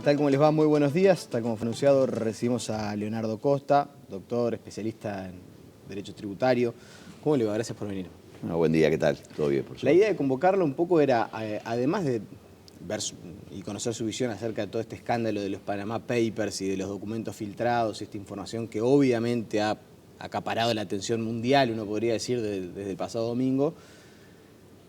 tal como les va? Muy buenos días. Tal como fue anunciado, recibimos a Leonardo Costa, doctor, especialista en Derecho Tributario. ¿Cómo le va? Gracias por venir. Buen día, ¿qué tal? Todo bien, por supuesto. La idea de convocarlo un poco era, además de ver y conocer su visión acerca de todo este escándalo de los Panama Papers y de los documentos filtrados, esta información que obviamente ha acaparado la atención mundial, uno podría decir, desde el pasado domingo,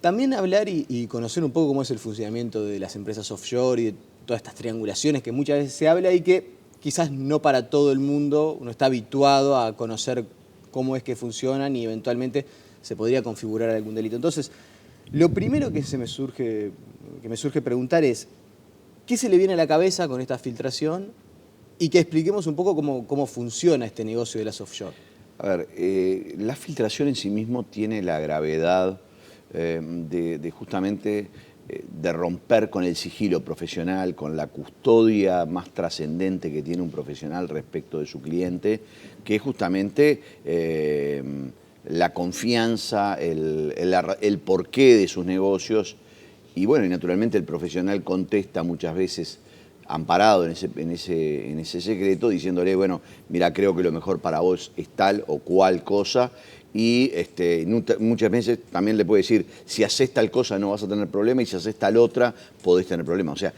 también hablar y conocer un poco cómo es el funcionamiento de las empresas offshore y de todas estas triangulaciones que muchas veces se habla y que quizás no para todo el mundo uno está habituado a conocer cómo es que funcionan y eventualmente se podría configurar algún delito. Entonces, lo primero que me surge preguntar es, ¿qué se le viene a la cabeza con esta filtración? Y que expliquemos un poco cómo funciona este negocio de las offshore. A ver, la filtración en sí mismo tiene la gravedad de justamente de romper con el sigilo profesional, con la custodia más trascendente que tiene un profesional respecto de su cliente, que es justamente la confianza, el porqué de sus negocios. Y bueno, y naturalmente el profesional contesta muchas veces amparado en ese secreto, diciéndole, bueno, mira, creo que lo mejor para vos es tal o cual cosa, y muchas veces también le puede decir, si haces tal cosa no vas a tener problema, y si haces tal otra podés tener problema. O sea,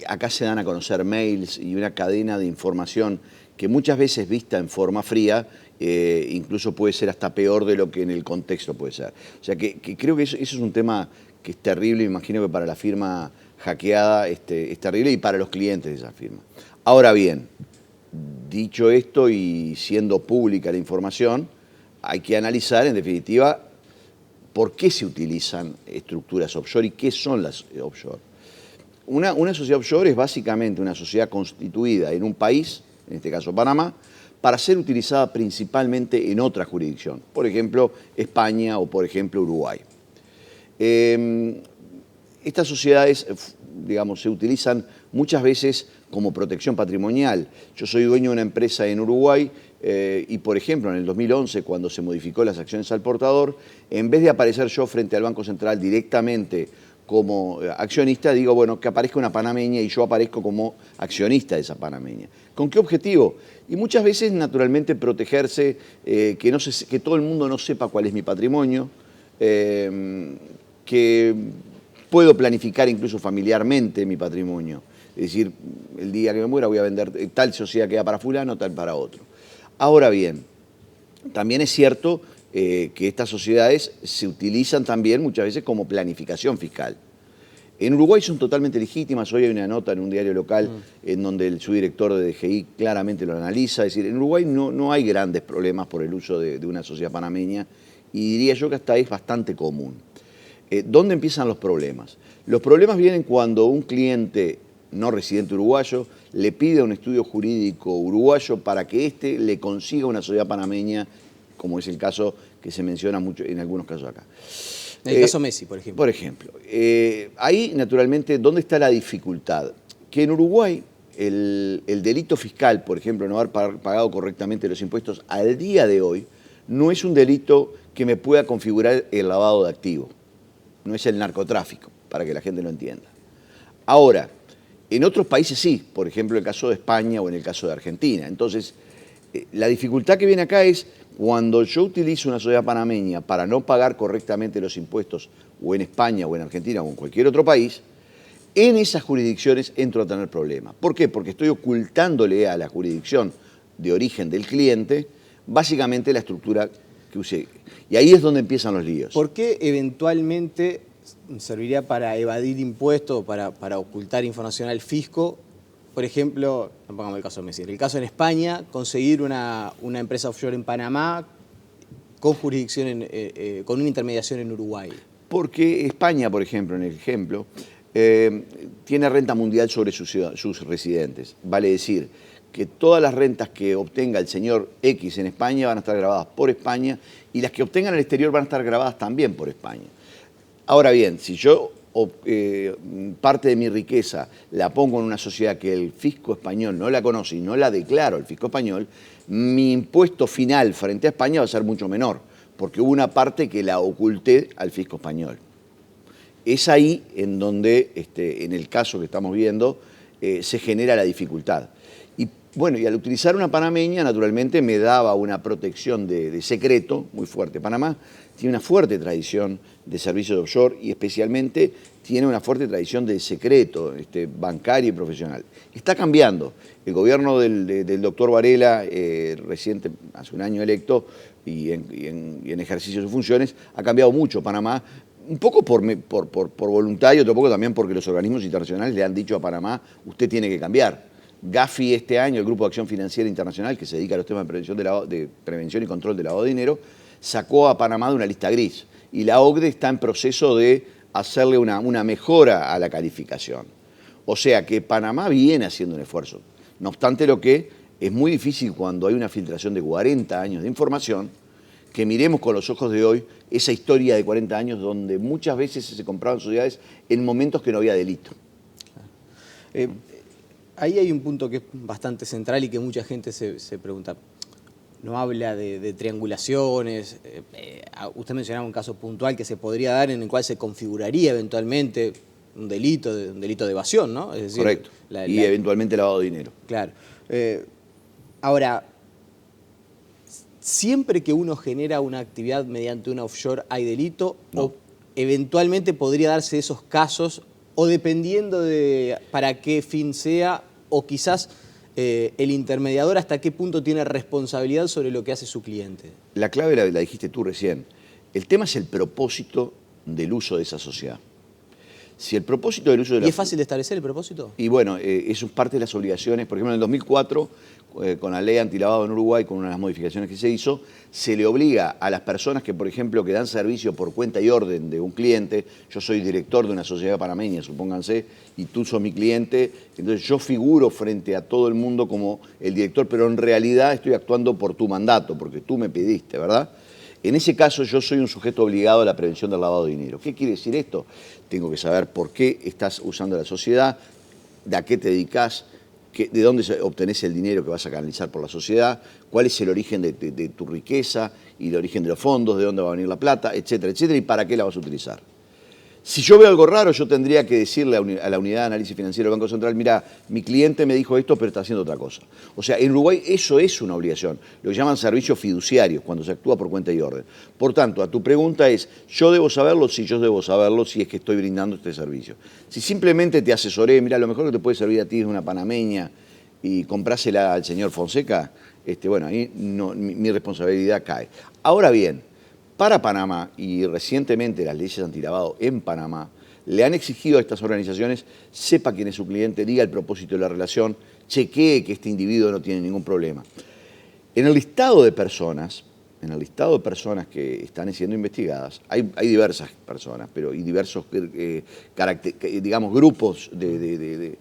acá se dan a conocer mails y una cadena de información que muchas veces vista en forma fría, incluso puede ser hasta peor de lo que en el contexto puede ser. O sea, que creo que eso es un tema que es terrible, me imagino que para la firma hackeada es terrible y para los clientes de esa firma. Ahora bien, dicho esto y siendo pública la información, hay que analizar en definitiva por qué se utilizan estructuras offshore y qué son las offshore. Una sociedad offshore es básicamente una sociedad constituida en un país, en este caso Panamá, para ser utilizada principalmente en otra jurisdicción, por ejemplo España o por ejemplo Uruguay. Estas sociedades, digamos, se utilizan muchas veces como protección patrimonial. Yo soy dueño de una empresa en Uruguay y, por ejemplo, en el 2011, cuando se modificó las acciones al portador, en vez de aparecer yo frente al Banco Central directamente como accionista, digo, bueno, que aparezca una panameña y yo aparezco como accionista de esa panameña. ¿Con qué objetivo? Y muchas veces, naturalmente, protegerse, que todo el mundo no sepa cuál es mi patrimonio, que puedo planificar incluso familiarmente mi patrimonio. Es decir, el día que me muera voy a vender tal sociedad que da para fulano, tal para otro. Ahora bien, también es cierto que estas sociedades se utilizan también muchas veces como planificación fiscal. En Uruguay son totalmente legítimas. Hoy hay una nota en un diario local en donde el subdirector de DGI claramente lo analiza. Es decir, en Uruguay no hay grandes problemas por el uso de una sociedad panameña y diría yo que hasta es bastante común. ¿Dónde empiezan los problemas? Los problemas vienen cuando un cliente no residente uruguayo le pide un estudio jurídico uruguayo para que éste le consiga una sociedad panameña, como es el caso que se menciona mucho en algunos casos acá. En el caso Messi, por ejemplo. Por ejemplo. Ahí, naturalmente, ¿dónde está la dificultad? Que en Uruguay el delito fiscal, por ejemplo, no haber pagado correctamente los impuestos al día de hoy, no es un delito que me pueda configurar el lavado de activos. No es el narcotráfico, para que la gente lo entienda. Ahora, en otros países sí, por ejemplo, en el caso de España o en el caso de Argentina. Entonces, la dificultad que viene acá es cuando yo utilizo una sociedad panameña para no pagar correctamente los impuestos, o en España o en Argentina o en cualquier otro país, en esas jurisdicciones entro a tener problemas. ¿Por qué? Porque estoy ocultándole a la jurisdicción de origen del cliente básicamente la estructura que usé. Y ahí es donde empiezan los líos. ¿Por qué eventualmente serviría para evadir impuestos o para ocultar información al fisco? Por ejemplo, no pongamos el caso de Messi, el caso en España, conseguir una empresa offshore en Panamá con jurisdicción, con una intermediación en Uruguay. Porque España, por ejemplo, en el ejemplo, tiene renta mundial sobre sus residentes. Vale decir que todas las rentas que obtenga el señor X en España van a estar grabadas por España y las que obtengan en el exterior van a estar grabadas también por España. Ahora bien, si yo parte de mi riqueza la pongo en una sociedad que el fisco español no la conoce y no la declaro al fisco español, mi impuesto final frente a España va a ser mucho menor, porque hubo una parte que la oculté al fisco español. Es ahí en donde, en el caso que estamos viendo, se genera la dificultad. Y bueno, y al utilizar una panameña, naturalmente me daba una protección de secreto muy fuerte. Panamá tiene una fuerte tradición de servicios de offshore y especialmente tiene una fuerte tradición de secreto bancario y profesional. Está cambiando. El gobierno del doctor Varela, reciente, hace un año electo y en ejercicio de sus funciones, ha cambiado mucho Panamá, un poco por voluntad y otro poco también porque los organismos internacionales le han dicho a Panamá, usted tiene que cambiar. Gafi este año, el Grupo de Acción Financiera Internacional, que se dedica a los temas de prevención y control del lavado de dinero, sacó a Panamá de una lista gris. Y la OCDE está en proceso de hacerle una mejora a la calificación. O sea que Panamá viene haciendo un esfuerzo. No obstante lo que es muy difícil cuando hay una filtración de 40 años de información, que miremos con los ojos de hoy esa historia de 40 años donde muchas veces se compraban sociedades en momentos que no había delito. Ahí hay un punto que es bastante central y que mucha gente se pregunta. No habla de triangulaciones. Usted mencionaba un caso puntual que se podría dar en el cual se configuraría eventualmente un delito de evasión, ¿no? Es decir, correcto. Y eventualmente lavado de dinero. Claro. Ahora, ¿siempre que uno genera una actividad mediante una offshore hay delito? No. ¿O eventualmente podría darse esos casos? ¿O dependiendo de para qué fin sea? ¿O quizás el intermediador hasta qué punto tiene responsabilidad sobre lo que hace su cliente? La clave la dijiste tú recién. El tema es el propósito del uso de esa sociedad. Si el propósito del uso de ¿Y es fácil de establecer el propósito? Y bueno, eso es parte de las obligaciones. Por ejemplo, en el 2004, con la ley antilavado en Uruguay, con una de las modificaciones que se hizo, se le obliga a las personas que, por ejemplo, que dan servicio por cuenta y orden de un cliente, yo soy director de una sociedad panameña, supónganse, y tú sos mi cliente, entonces yo figuro frente a todo el mundo como el director, pero en realidad estoy actuando por tu mandato, porque tú me pediste, ¿verdad? En ese caso yo soy un sujeto obligado a la prevención del lavado de dinero. ¿Qué quiere decir esto? Tengo que saber por qué estás usando la sociedad, de a qué te dedicas, de dónde obtenés el dinero que vas a canalizar por la sociedad, cuál es el origen de tu riqueza y el origen de los fondos, de dónde va a venir la plata, etcétera, etcétera, y para qué la vas a utilizar. Si yo veo algo raro, yo tendría que decirle a la unidad de análisis financiero del Banco Central, mira, mi cliente me dijo esto, pero está haciendo otra cosa. O sea, en Uruguay eso es una obligación, lo que llaman servicios fiduciarios, cuando se actúa por cuenta y orden. Por tanto, a tu pregunta es, ¿yo debo saberlo? Sí, yo debo saberlo si es que estoy brindando este servicio. Si simplemente te asesoré, mira, lo mejor que te puede servir a ti es una panameña y comprásela al señor Fonseca, bueno, ahí no, mi responsabilidad cae. Ahora bien, para Panamá, y recientemente las leyes antilavado en Panamá, le han exigido a estas organizaciones, sepa quién es su cliente, diga el propósito de la relación, chequee que este individuo no tiene ningún problema. En el listado de personas que están siendo investigadas, hay diversas personas, pero hay diversos, digamos, grupos de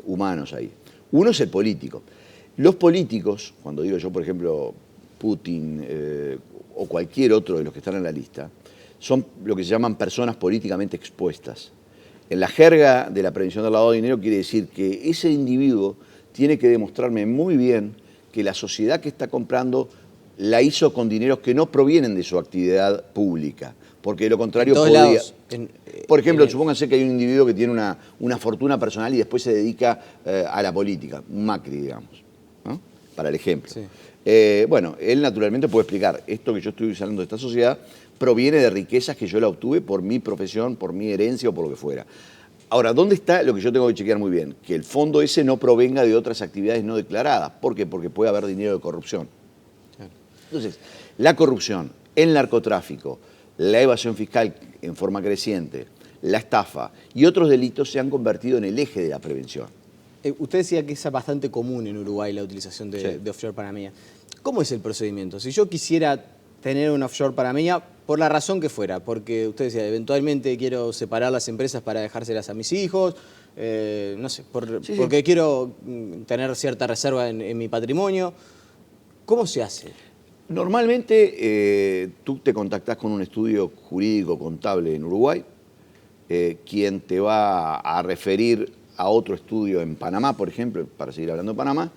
humanos ahí. Uno es el político. Los políticos, cuando digo yo, por ejemplo, Putin o cualquier otro de los que están en la lista, son lo que se llaman personas políticamente expuestas. En la jerga de la prevención del lavado de dinero quiere decir que ese individuo tiene que demostrarme muy bien que la sociedad que está comprando la hizo con dineros que no provienen de su actividad pública, porque de lo contrario podría... Por ejemplo, supónganse que hay un individuo que tiene una fortuna personal y después se dedica a la política, un Macri, digamos, ¿no? Para el ejemplo. Sí. Bueno, él naturalmente puede explicar, esto que yo estoy usando de esta sociedad proviene de riquezas que yo la obtuve por mi profesión, por mi herencia o por lo que fuera. Ahora, ¿dónde está lo que yo tengo que chequear muy bien? Que el fondo ese no provenga de otras actividades no declaradas. ¿Por qué? Porque puede haber dinero de corrupción. Entonces, la corrupción, el narcotráfico, la evasión fiscal en forma creciente, la estafa y otros delitos se han convertido en el eje de la prevención. Usted decía que es bastante común en Uruguay la utilización de offshore panameña. ¿Cómo es el procedimiento? Si yo quisiera tener un offshore panameña, por la razón que fuera, porque usted decía, eventualmente quiero separar las empresas para dejárselas a mis hijos, no sé, porque quiero tener cierta reserva en mi patrimonio, ¿cómo se hace? Normalmente tú te contactás con un estudio jurídico contable en Uruguay, quien te va a referir a otro estudio en Panamá, por ejemplo, para seguir hablando de Panamá.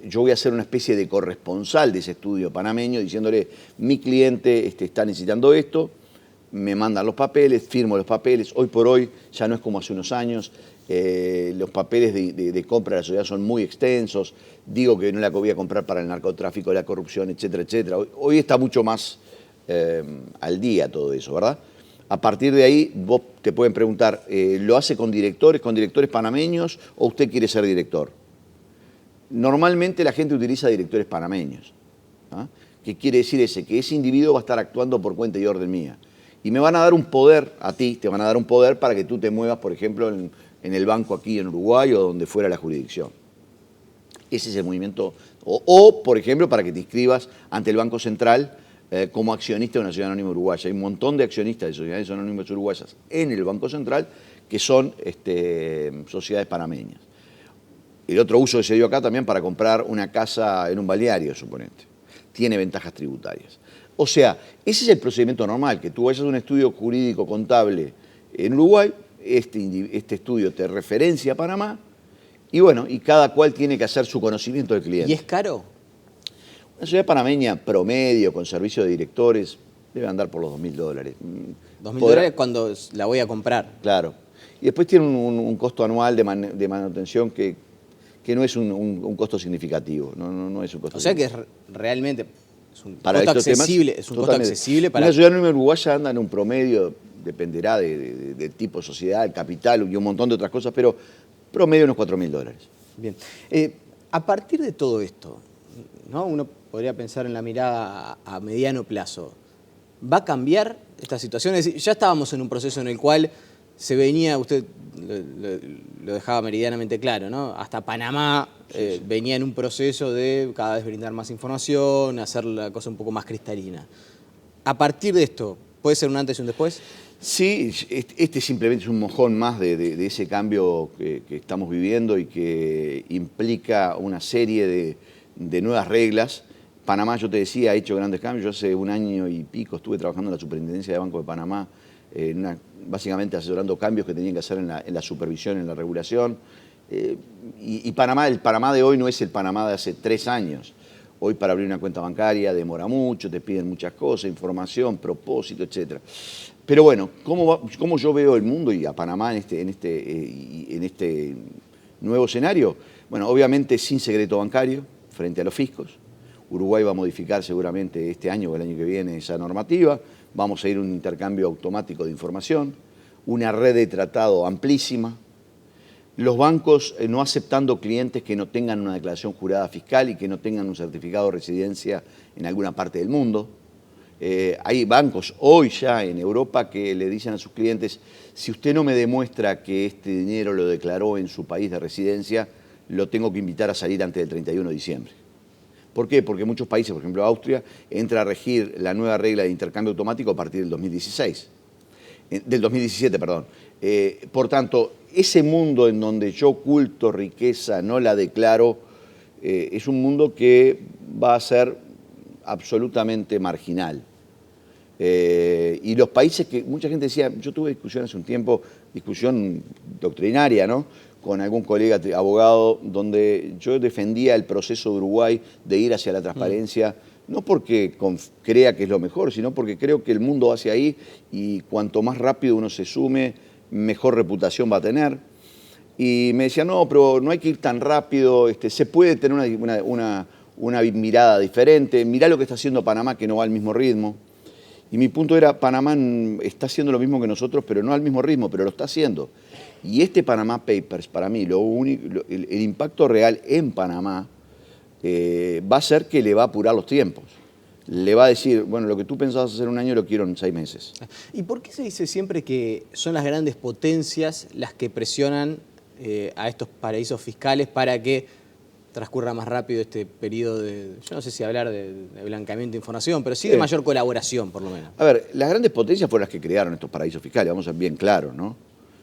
Yo voy a ser una especie de corresponsal de ese estudio panameño diciéndole, mi cliente está necesitando esto, me mandan los papeles, firmo los papeles, hoy por hoy ya no es como hace unos años, los papeles de compra de la sociedad son muy extensos, digo que no la voy a comprar para el narcotráfico, la corrupción, etcétera, etcétera. Hoy está mucho más al día todo eso, ¿verdad? A partir de ahí, vos te pueden preguntar, ¿lo hace con directores panameños o usted quiere ser director? Normalmente la gente utiliza directores panameños. ¿Ah? ¿Qué quiere decir ese? Que ese individuo va a estar actuando por cuenta y orden mía. Y me van a dar un poder a ti, te van a dar un poder para que tú te muevas, por ejemplo, en el banco aquí en Uruguay o donde fuera la jurisdicción. Ese es el movimiento. O, por ejemplo, para que te inscribas ante el Banco Central como accionista de una sociedad anónima uruguaya. Hay un montón de accionistas de sociedades anónimas uruguayas en el Banco Central que son sociedades panameñas. El otro uso que se dio acá también para comprar una casa en un balneario, suponete. Tiene ventajas tributarias. O sea, ese es el procedimiento normal, que tú vayas a un estudio jurídico contable en Uruguay, este estudio te referencia a Panamá, y bueno, y cada cual tiene que hacer su conocimiento del cliente. ¿Y es caro? Una sociedad panameña promedio, con servicio de directores, debe andar por los $2.000. $2.000 cuando la voy a comprar. Claro. Y después tiene un costo anual de manutención que no es un costo significativo. No es un costo. O sea que es realmente es un para costo estos accesible. Temas, es un costo accesible para. Una sociedad anónima uruguaya anda en un promedio, dependerá del tipo de sociedad, el capital y un montón de otras cosas, pero promedio unos $4.000. Bien. A partir de todo esto, ¿no? Uno podría pensar en la mirada a mediano plazo. ¿Va a cambiar esta situación? Es decir, ya estábamos en un proceso en el cual se venía, usted lo dejaba meridianamente claro, ¿no? Hasta Panamá venía en un proceso de cada vez brindar más información, hacer la cosa un poco más cristalina. A partir de esto, ¿puede ser un antes y un después? Sí, este simplemente es un mojón más de ese cambio que estamos viviendo y que implica una serie de nuevas reglas. Panamá, yo te decía, ha hecho grandes cambios. Yo hace 1 año y pico estuve trabajando en la Superintendencia de Banco de Panamá, básicamente asesorando cambios que tenían que hacer en la supervisión, en la regulación. Y Panamá, el Panamá de hoy no es el Panamá de hace 3 años. Hoy para abrir una cuenta bancaria demora mucho, te piden muchas cosas, información, propósito, etc. Pero bueno, ¿cómo yo veo el mundo y a Panamá en este nuevo escenario? Bueno, obviamente sin secreto bancario frente a los fiscos. Uruguay va a modificar seguramente este año o el año que viene esa normativa. Vamos a ir a un intercambio automático de información, una red de tratado amplísima. Los bancos no aceptando clientes que no tengan una declaración jurada fiscal y que no tengan un certificado de residencia en alguna parte del mundo. Hay bancos hoy ya en Europa que le dicen a sus clientes, si usted no me demuestra que este dinero lo declaró en su país de residencia, lo tengo que invitar a salir antes del 31 de diciembre. ¿Por qué? Porque muchos países, por ejemplo Austria, entra a regir la nueva regla de intercambio automático a partir del 2017, perdón. Por tanto, ese mundo en donde yo oculto riqueza, no la declaro, es un mundo que va a ser absolutamente marginal. Y los países que mucha gente decía, yo tuve discusión hace un tiempo, discusión doctrinaria, ¿no?, con algún colega abogado, donde yo defendía el proceso de Uruguay de ir hacia la transparencia, no porque crea que es lo mejor, sino porque creo que el mundo va hacia ahí y cuanto más rápido uno se sume, mejor reputación va a tener. Y me decía, no, pero no hay que ir tan rápido, se puede tener una mirada diferente, mirá lo que está haciendo Panamá que no va al mismo ritmo. Y mi punto era, Panamá está haciendo lo mismo que nosotros, pero no al mismo ritmo, pero lo está haciendo. Y este Panama Papers, para mí, el impacto real en Panamá va a ser que le va a apurar los tiempos. Le va a decir, bueno, lo que tú pensabas hacer 1 año lo quiero en 6 meses. ¿Y por qué se dice siempre que son las grandes potencias las que presionan a estos paraísos fiscales para que transcurra más rápido este periodo de, yo no sé si hablar de blanqueamiento de información, pero sí de mayor colaboración, por lo menos? A ver, las grandes potencias fueron las que crearon estos paraísos fiscales, vamos a ser bien claros, ¿no?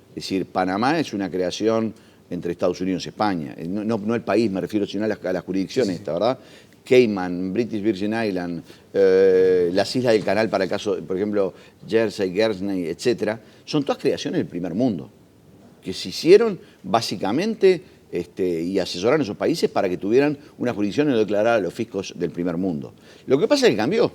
Es decir, Panamá es una creación entre Estados Unidos y España. No el país, me refiero, sino a las jurisdicciones, sí. ¿Verdad? Cayman, British Virgin Island, las islas del Canal para el caso, por ejemplo, Jersey, Guernsey, etc. Son todas creaciones del primer mundo, que se hicieron básicamente y asesoraron a esos países para que tuvieran una jurisdicción y lo declararan a los fiscos del primer mundo. Lo que pasa es que cambió.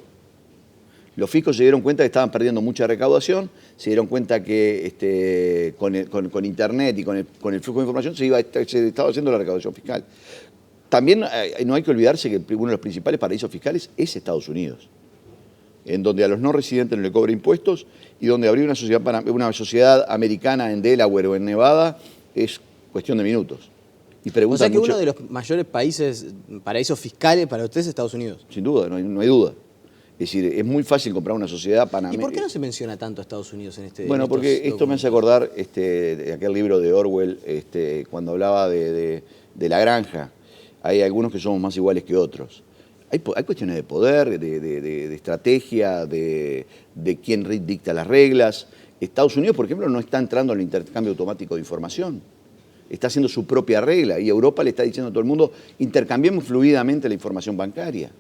Los fiscos se dieron cuenta que estaban perdiendo mucha recaudación, se dieron cuenta que con Internet y con el flujo de información se estaba haciendo la recaudación fiscal. También no hay que olvidarse que uno de los principales paraísos fiscales es Estados Unidos, en donde a los no residentes no le cobra impuestos y donde abrir una sociedad americana en Delaware o en Nevada es cuestión de minutos. Y o sea que uno de los mayores paraísos fiscales para ustedes es Estados Unidos. Sin duda, no hay duda. Es decir, es muy fácil comprar una sociedad panameña. ¿Y por qué no se menciona tanto a Estados Unidos en este Bueno, porque esto me hace acordar de aquel libro de Orwell, cuando hablaba de la granja. Hay algunos que somos más iguales que otros. Hay cuestiones de poder, de estrategia, de quién dicta las reglas. Estados Unidos, por ejemplo, no está entrando en el intercambio automático de información. Está haciendo su propia regla y Europa le está diciendo a todo el mundo, intercambiemos fluidamente la información bancaria.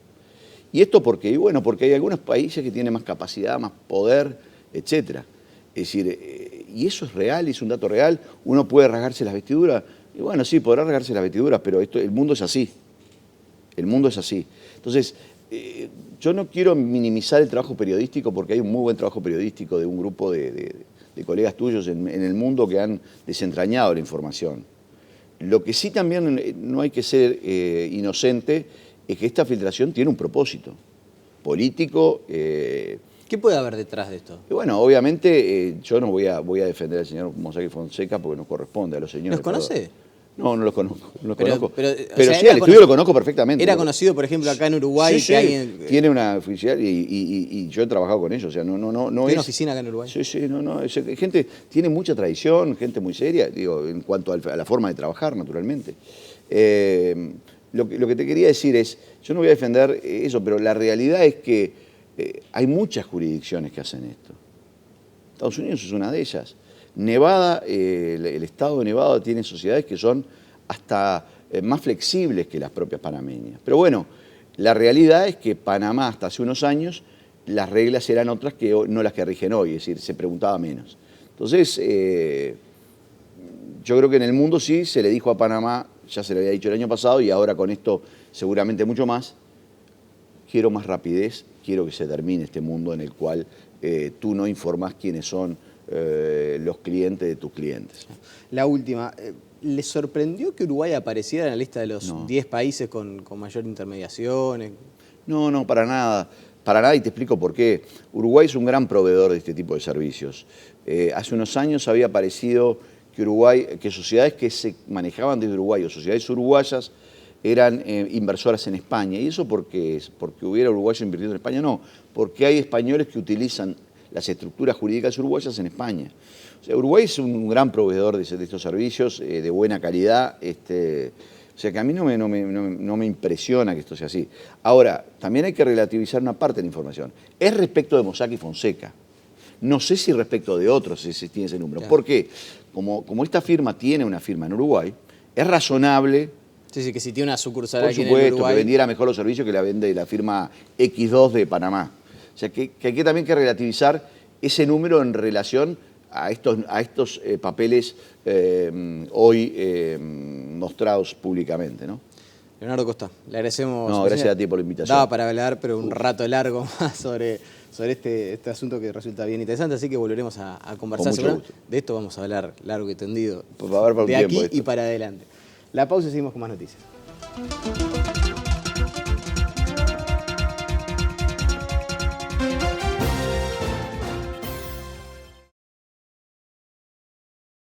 ¿Y esto por qué? Y bueno, porque hay algunos países que tienen más capacidad, más poder, etc. Es decir, y eso es real, es un dato real. Uno puede rasgarse las vestiduras. Y bueno, sí, podrá rasgarse las vestiduras, pero el mundo es así. El mundo es así. Entonces, yo no quiero minimizar el trabajo periodístico porque hay un muy buen trabajo periodístico de un grupo de colegas tuyos en el mundo que han desentrañado la información. Lo que sí también no hay que ser inocente es que esta filtración tiene un propósito político. ¿Qué puede haber detrás de esto? Y bueno, obviamente yo no voy a defender al señor Mossack Fonseca porque no corresponde a los señores. ¿Los conoce? No, no los conozco. Pero sí, al estudio lo conozco perfectamente. ¿Era conocido, por ejemplo, acá en Uruguay? Sí, sí. Tiene una oficial y yo he trabajado con ellos. O sea, no ¿Tiene una oficina acá en Uruguay? Sí, gente tiene mucha tradición, gente muy seria, digo, en cuanto a la forma de trabajar, naturalmente. Lo que te quería decir es, yo no voy a defender eso, pero la realidad es que hay muchas jurisdicciones que hacen esto. Estados Unidos es una de ellas. Nevada, el estado de Nevada tiene sociedades que son hasta más flexibles que las propias panameñas. Pero bueno, la realidad es que Panamá hasta hace unos años las reglas eran otras que no las que rigen hoy, es decir, se preguntaba menos. Entonces, yo creo que en el mundo sí se le dijo a Panamá, ya se le había dicho el año pasado y ahora con esto seguramente mucho más, quiero más rapidez, quiero que se termine este mundo en el cual tú no informás quiénes son los clientes de tus clientes. La última, ¿les sorprendió que Uruguay apareciera en la lista de los 10 países con mayor intermediación? No, para nada. Para nada, y te explico por qué. Uruguay es un gran proveedor de este tipo de servicios. Hace unos años había aparecido que sociedades que se manejaban desde Uruguay o sociedades uruguayas eran inversoras en España. ¿Y eso por qué es? ¿Porque hubiera uruguayos invirtiendo en España? No, porque hay españoles que utilizan las estructuras jurídicas uruguayas en España. O sea, Uruguay es un gran proveedor de estos servicios de buena calidad. O sea, que a mí no me impresiona que esto sea así. Ahora, también hay que relativizar una parte de la información. Es respecto de Mossack Fonseca. No sé si respecto de otros si tiene ese número. Claro. ¿Por qué? Como esta firma tiene una firma en Uruguay, es razonable... Sí, que si tiene una sucursal aquí en Uruguay... Por supuesto, que vendiera mejor los servicios que la vende la firma X2 de Panamá. O sea, que hay que también que relativizar ese número en relación a estos papeles hoy mostrados públicamente, ¿no? Leonardo Costa, le agradecemos. No, gracias a ti por la invitación. Daba para hablar, pero un rato largo más sobre este asunto que resulta bien interesante, así que volveremos a conversar. Con mucho gusto. De esto vamos a hablar largo y tendido. Pues va a haber para un de tiempo aquí esto. Y para adelante. La pausa y seguimos con más noticias.